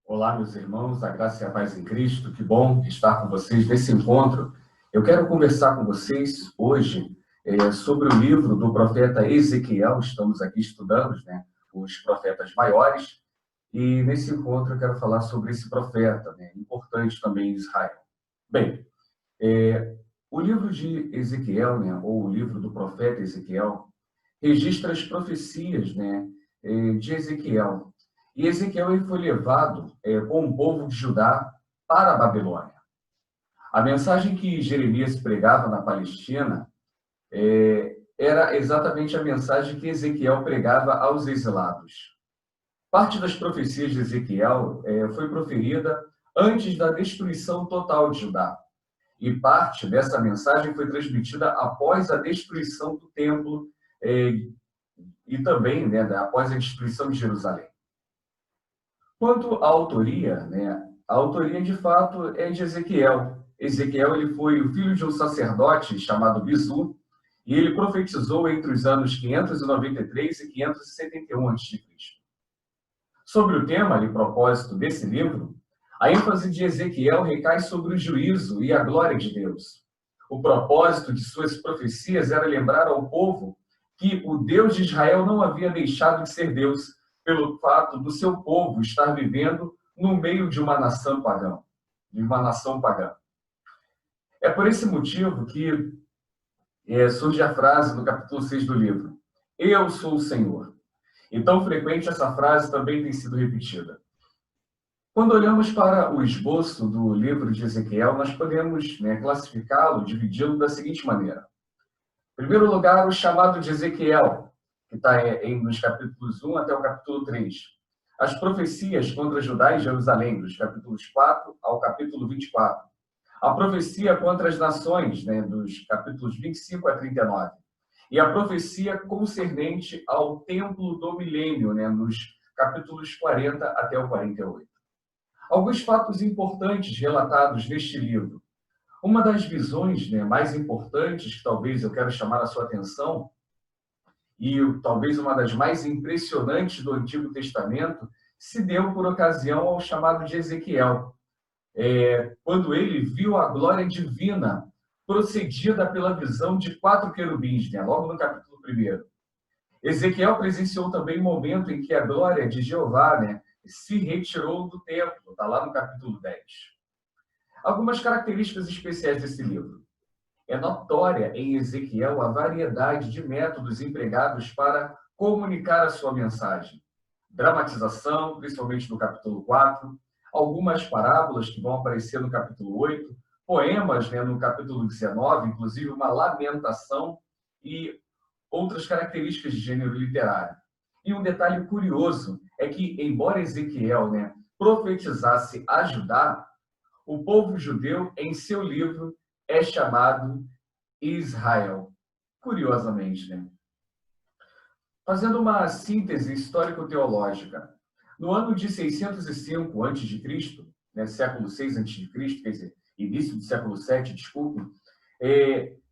Olá, meus irmãos, a graça e a paz em Cristo. Que bom estar com vocês nesse encontro. Eu quero conversar com vocês hoje sobre o livro do profeta Ezequiel. Estamos aqui estudando, né, os profetas maiores. E nesse encontro eu quero falar sobre esse profeta, né, importante também em Israel. Bem, o livro de Ezequiel, né, ou o livro do profeta Ezequiel, registra as profecias, né, de Ezequiel. E Ezequiel ele foi levado com o povo de Judá para a Babilônia. A mensagem que Jeremias pregava na Palestina era exatamente a mensagem que Ezequiel pregava aos exilados. Parte das profecias de Ezequiel foi proferida antes da destruição total de Judá. E parte dessa mensagem foi transmitida após a destruição do templo e também, né, após a destruição de Jerusalém. Quanto à autoria, né, a autoria de fato é de Ezequiel. Ezequiel ele foi o filho de um sacerdote chamado Bizu, e ele profetizou entre os anos 593 e 571 a.C. Sobre o tema e propósito desse livro, a ênfase de Ezequiel recai sobre o juízo e a glória de Deus. O propósito de suas profecias era lembrar ao povo que o Deus de Israel não havia deixado de ser Deus, pelo fato do seu povo estar vivendo no meio de uma nação pagã. É por esse motivo que surge a frase no capítulo 6 do livro: Eu sou o Senhor. E tão frequente essa frase também tem sido repetida. Quando olhamos para o esboço do livro de Ezequiel, nós podemos, né, classificá-lo, dividi-lo da seguinte maneira. Em primeiro lugar, o chamado de Ezequiel, que está nos capítulos 1 até o capítulo 3. As profecias contra Judá e Jerusalém, dos capítulos 4 ao capítulo 24. A profecia contra as nações, né, dos capítulos 25 a 39. E a profecia concernente ao templo do milênio, né, nos capítulos 40 até o 48. Alguns fatos importantes relatados neste livro. Uma das visões, né, mais importantes, que talvez eu quero chamar a sua atenção, e talvez uma das mais impressionantes do Antigo Testamento, se deu por ocasião ao chamado de Ezequiel, quando ele viu a glória divina procedida pela visão de 4 querubins, né, logo no capítulo 1. Ezequiel presenciou também o momento em que a glória de Jeová, né, se retirou do templo, está lá no capítulo 10. Algumas características especiais desse livro. É notória em Ezequiel a variedade de métodos empregados para comunicar a sua mensagem. Dramatização, principalmente no capítulo 4, algumas parábolas que vão aparecer no capítulo 8, poemas, né, no capítulo 19, inclusive uma lamentação e outras características de gênero literário. E um detalhe curioso é que, embora Ezequiel, né, profetizasse a Judá, o povo judeu, em seu livro, é chamado Israel. Curiosamente, né? Fazendo uma síntese histórico-teológica, no ano de 605 a.C., né, século 6 a.C., quer dizer, início do século 7, desculpe,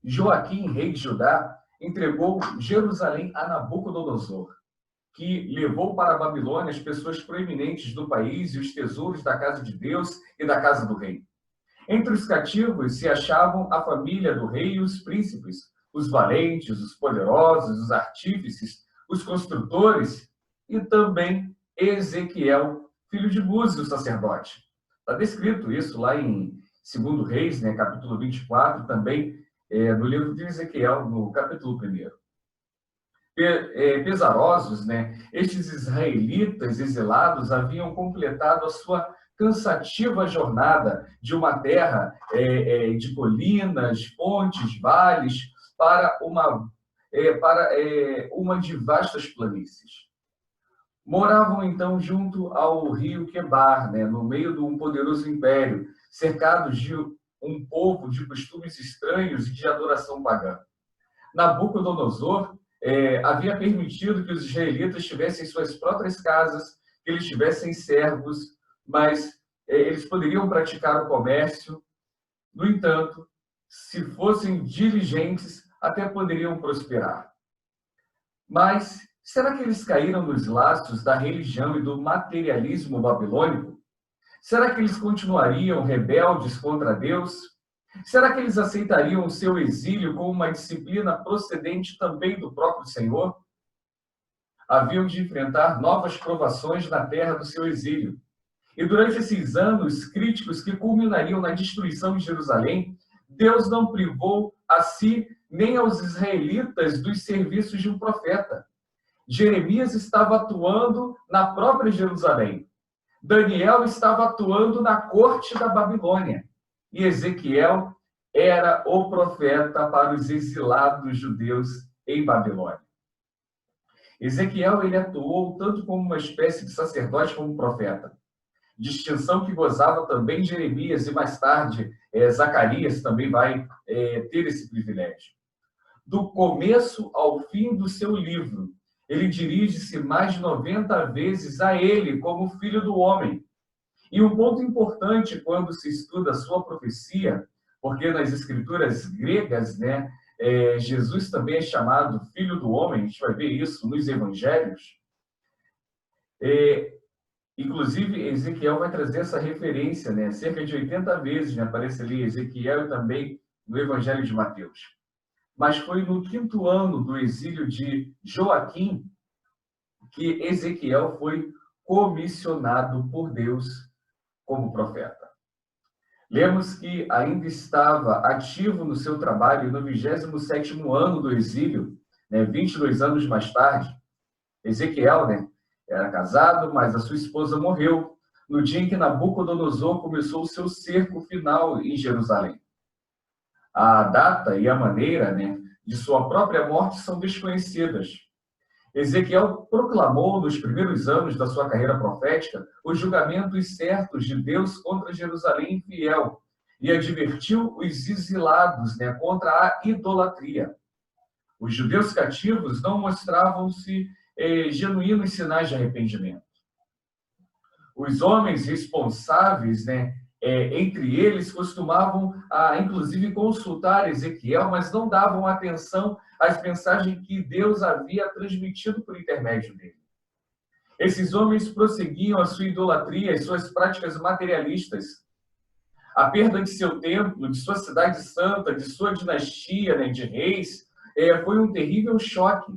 Joaquim, rei de Judá, entregou Jerusalém a Nabucodonosor, que levou para a Babilônia as pessoas proeminentes do país e os tesouros da casa de Deus e da casa do rei. Entre os cativos se achavam a família do rei e os príncipes, os valentes, os poderosos, os artífices, os construtores e também Ezequiel, filho de Buzi, o sacerdote. Está descrito isso lá em 2 Reis, né, capítulo 24, também no livro de Ezequiel, no capítulo 1. Pesarosos, né, estes israelitas exilados haviam completado a sua cansativa jornada de uma terra de colinas, fontes, vales, para uma de vastas planícies. Moravam, então, junto ao rio Quebar, né, no meio de um poderoso império, cercados de um povo de costumes estranhos e de adoração pagã. Nabucodonosor havia permitido que os israelitas tivessem suas próprias casas, que eles tivessem servos, mas eles poderiam praticar o comércio. No entanto, se fossem diligentes, até poderiam prosperar. Mas será que eles caíram nos laços da religião e do materialismo babilônico? Será que eles continuariam rebeldes contra Deus? Será que eles aceitariam o seu exílio como uma disciplina procedente também do próprio Senhor? Haviam de enfrentar novas provações na terra do seu exílio. E durante esses anos críticos que culminariam na destruição de Jerusalém, Deus não privou a si nem aos israelitas dos serviços de um profeta. Jeremias estava atuando na própria Jerusalém. Daniel estava atuando na corte da Babilônia. E Ezequiel era o profeta para os exilados judeus em Babilônia. Ezequiel ele atuou tanto como uma espécie de sacerdote como profeta. Distinção que gozava também Jeremias e mais tarde Zacarias também vai ter esse privilégio. Do começo ao fim do seu livro, ele dirige-se mais de 90 vezes a ele como filho do homem. E um ponto importante quando se estuda a sua profecia, porque nas escrituras gregas, né, Jesus também é chamado filho do homem, a gente vai ver isso nos evangelhos. Inclusive, Ezequiel vai trazer essa referência, né? Cerca de 80 vezes, né? Aparece ali Ezequiel e também no Evangelho de Mateus. Mas foi no 5º ano do exílio de Joaquim que Ezequiel foi comissionado por Deus como profeta. Lemos que ainda estava ativo no seu trabalho no 27º ano do exílio, né? 22 anos mais tarde. Ezequiel, né? Era casado, mas a sua esposa morreu no dia em que Nabucodonosor começou o seu cerco final em Jerusalém. A data e a maneira, né, de sua própria morte são desconhecidas. Ezequiel proclamou, nos primeiros anos da sua carreira profética, os julgamentos certos de Deus contra Jerusalém infiel e advertiu os exilados, né, contra a idolatria. Os judeus cativos não mostravam-se genuínos sinais de arrependimento. Os homens responsáveis, né, entre eles, costumavam, inclusive, consultar Ezequiel, mas não davam atenção às mensagens que Deus havia transmitido por intermédio dele. Esses homens prosseguiam a sua idolatria, as suas práticas materialistas. A perda de seu templo, de sua cidade santa, de sua dinastia, né, de reis, foi um terrível choque.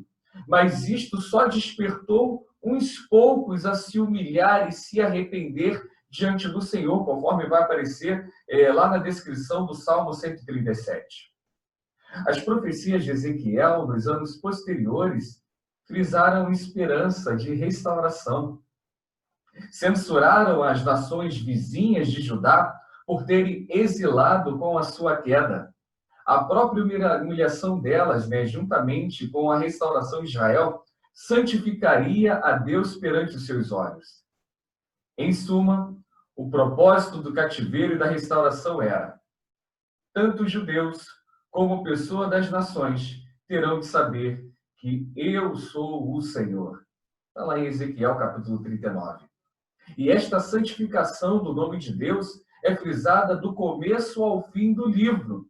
Mas isto só despertou uns poucos a se humilhar e se arrepender diante do Senhor, conforme vai aparecer lá na descrição do Salmo 137. As profecias de Ezequiel, nos anos posteriores, frisaram esperança de restauração. Censuraram as nações vizinhas de Judá por terem exilado com a sua queda. A própria humilhação delas, né, juntamente com a restauração de Israel, santificaria a Deus perante os seus olhos. Em suma, o propósito do cativeiro e da restauração era: tanto os judeus como pessoa das nações terão de saber que eu sou o Senhor. Está lá em Ezequiel, capítulo 39. E esta santificação do nome de Deus é frisada do começo ao fim do livro,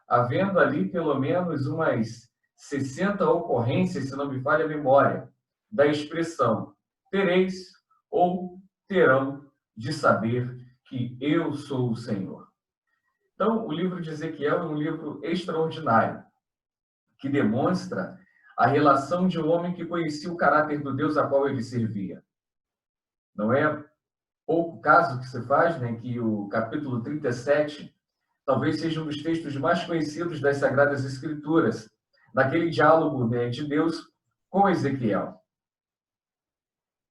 havendo ali pelo menos umas 60 ocorrências, se não me falha a memória, da expressão tereis ou terão de saber que eu sou o Senhor. Então, o livro de Ezequiel é um livro extraordinário, que demonstra a relação de um homem que conhecia o caráter do Deus a qual ele servia. Não é pouco caso que se faz, né, que o capítulo 37 talvez seja um dos textos mais conhecidos das Sagradas Escrituras, naquele diálogo, né, de Deus com Ezequiel.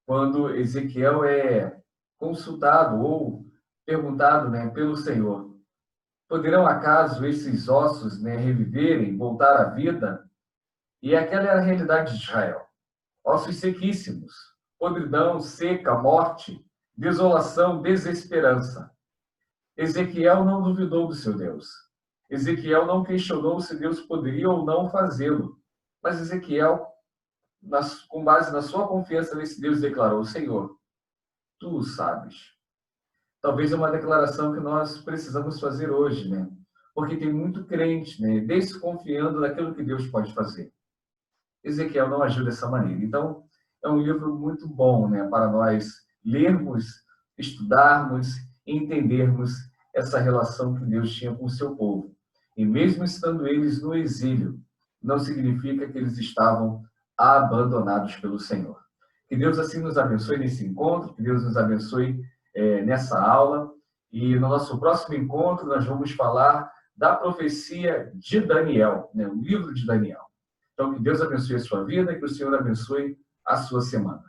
Quando Ezequiel é consultado ou perguntado, né, pelo Senhor: poderão acaso esses ossos, né, reviverem, voltar à vida? E aquela era a realidade de Israel. Ossos sequíssimos, podridão, seca, morte, desolação, desesperança. Ezequiel não duvidou do seu Deus. Ezequiel não questionou se Deus poderia ou não fazê-lo. Mas Ezequiel, com base na sua confiança nesse Deus, declarou: Senhor, tu o sabes. Talvez é uma declaração que nós precisamos fazer hoje, né? Porque tem muito crente, né, desconfiando daquilo que Deus pode fazer. Ezequiel não agiu dessa maneira. Então, é um livro muito bom, né, para nós lermos, estudarmos entendermos essa relação que Deus tinha com o seu povo. E mesmo estando eles no exílio, não significa que eles estavam abandonados pelo Senhor. Que Deus assim nos abençoe nesse encontro, que Deus nos abençoe nessa aula. E no nosso próximo encontro nós vamos falar da profecia de Daniel, né? O livro de Daniel. Então que Deus abençoe a sua vida e que o Senhor abençoe a sua semana.